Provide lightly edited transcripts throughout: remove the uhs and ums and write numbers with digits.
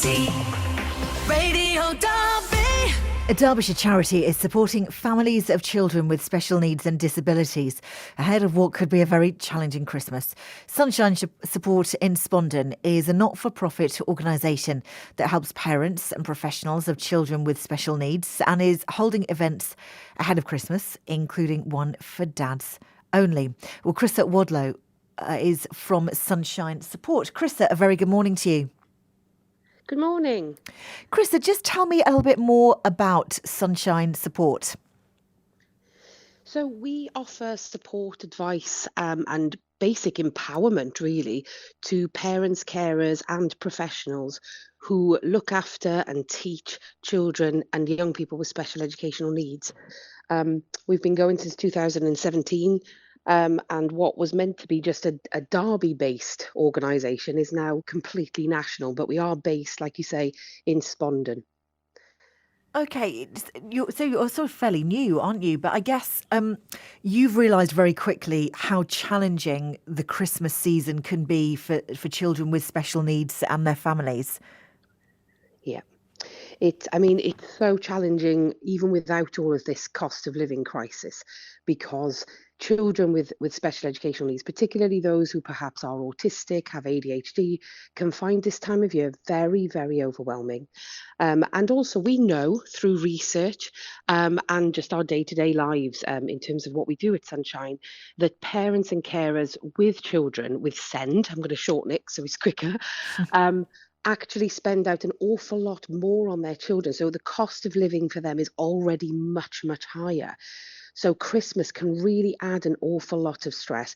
Charity Radio Derby. A Derbyshire charity is supporting families of children with special needs and disabilities ahead of what could be a very challenging Christmas. Sunshine Support in Spondon is a not-for-profit organisation that helps parents and professionals of children with special needs and is holding events ahead of Christmas, including one for dads only. Well, Chrissa Wadlow is from Sunshine Support. Chrissa, a very good morning to you. Good morning. Chrissa, just tell me a little bit more about Sunshine Support. So we offer support, advice and basic empowerment really to parents, carers and professionals who look after and teach children and young people with special educational needs. We've been going since 2017. And what was meant to be just a Derby-based organisation is now completely national, but we are based, like you say, in Spondon. Okay, you're sort of fairly new, aren't you? But I guess you've realised very quickly how challenging the Christmas season can be for children with special needs and their families. Yeah. It's so challenging even without all of this cost of living crisis, because children with special educational needs, particularly those who perhaps are autistic, have ADHD, can find this time of year very, very overwhelming. And also we know through research and just our day-to-day lives in terms of what we do at Sunshine, that parents and carers with children with SEND, I'm going to shorten it so it's quicker, actually spend out an awful lot more on their children. So the cost of living for them is already much, much higher. So Christmas can really add an awful lot of stress.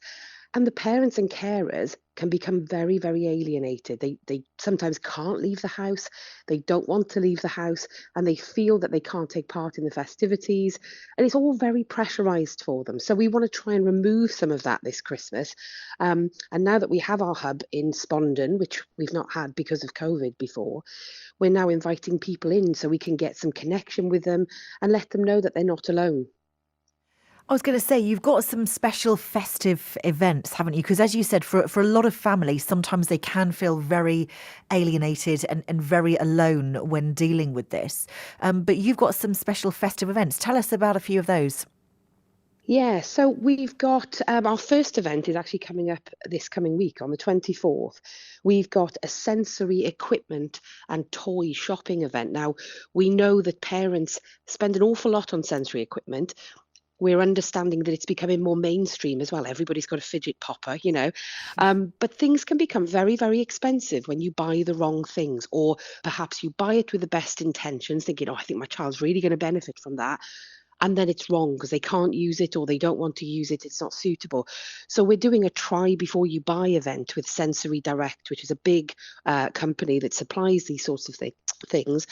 And the parents and carers can become very, very alienated. They sometimes can't leave the house. They don't want to leave the house, and they feel that they can't take part in the festivities. And it's all very pressurized for them. So we want to try and remove some of that this Christmas. And now that we have our hub in Spondon, which we've not had because of COVID before, we're now inviting people in so we can get some connection with them and let them know that they're not alone. I was going to say, you've got some special festive events, haven't you? Because as you said, for a lot of families, sometimes they can feel very alienated and very alone when dealing with this. But you've got some special festive events. Tell us about a few of those. Yeah, so we've got our first event is actually coming up this coming week on the 24th. We've got a sensory equipment and toy shopping event. Now, we know that parents spend an awful lot on sensory equipment. We're understanding that it's becoming more mainstream as well. Everybody's got a fidget popper, but things can become very, very expensive when you buy the wrong things, or perhaps you buy it with the best intentions, thinking, oh, I think my child's really going to benefit from that. And then it's wrong because they can't use it or they don't want to use it. It's not suitable. So we're doing a try before you buy event with Sensory Direct, which is a big company that supplies these sorts of things.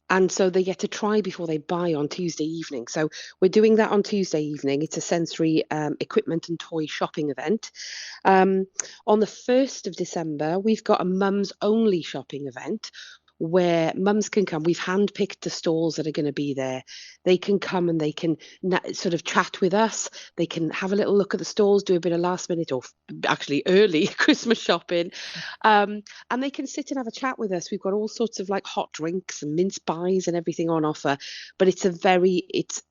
And so they get to try before they buy on Tuesday evening. So we're doing that on Tuesday evening. It's a sensory equipment and toy shopping event. On the 1st of December, we've got a mums only shopping event where mums can come. We've handpicked the stalls that are going to be there. They can come and they can sort of chat with us. They can have a little look at the stalls, do a bit of last minute or actually early Christmas shopping. And they can sit and have a chat with us. We've got all sorts of like hot drinks and mince pies and everything on offer. But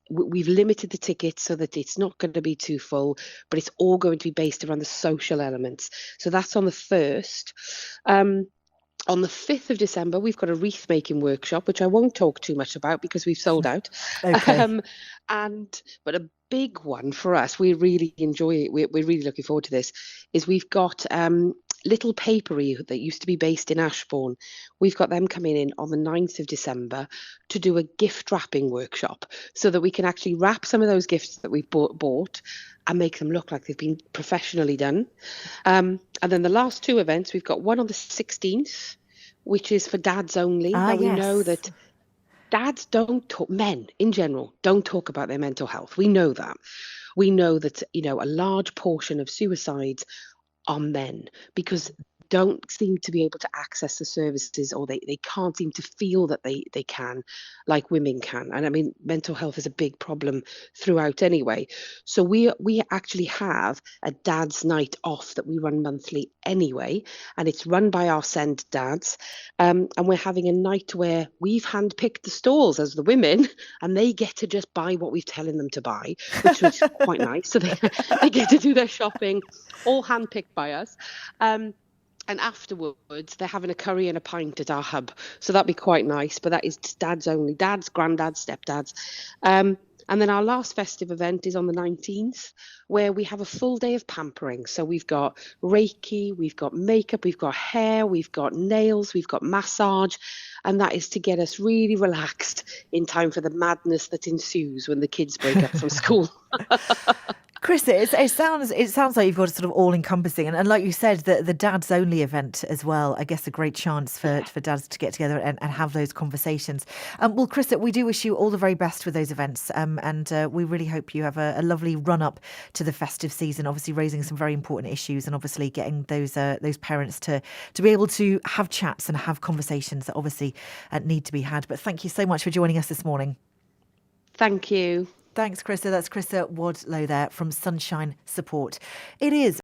we've limited the tickets so that it's not going to be too full, but it's all going to be based around the social elements. So that's on the 1st. On the 5th of December, we've got a wreath-making workshop, which I won't talk too much about because we've sold out. Okay. But a big one for us, we really enjoy it. We're really looking forward to this. Is we've got Little Papery that used to be based in Ashbourne. We've got them coming in on the 9th of December to do a gift wrapping workshop, so that we can actually wrap some of those gifts that we've bought and make them look like they've been professionally done. And then the last two events, we've got one on the 16th, which is for dads only. Now we know that dads don't talk, men in general don't talk about their mental health. We know that. We know that, a large portion of suicides are men, because don't seem to be able to access the services, or they can't seem to feel that they can, like women can. And I mean, mental health is a big problem throughout anyway. So we actually have a dad's night off that we run monthly anyway, and it's run by our send dads. And we're having a night where we've handpicked the stalls as the women, and they get to just buy what we've telling them to buy, which was quite nice. So they get to do their shopping, all handpicked by us. And afterwards, they're having a curry and a pint at our hub. So that'd be quite nice. But that is dads only, dads, granddads, stepdads. And then our last festive event is on the 19th, where we have a full day of pampering. So we've got Reiki, we've got makeup, we've got hair, we've got nails, we've got massage. And that is to get us really relaxed in time for the madness that ensues when the kids break up from school. Chrissa, it sounds like you've got a sort of all-encompassing, and like you said, the dads only event as well. I guess a great chance for dads to get together and have those conversations. Well, Chrissa, we do wish you all the very best with those events, and we really hope you have a lovely run-up to the festive season. Obviously, raising some very important issues, and obviously getting those parents to be able to have chats and have conversations that obviously need to be had. But thank you so much for joining us this morning. Thank you. Thanks, Chrissa. That's Chrissa Wadlow there from Sunshine Support. It is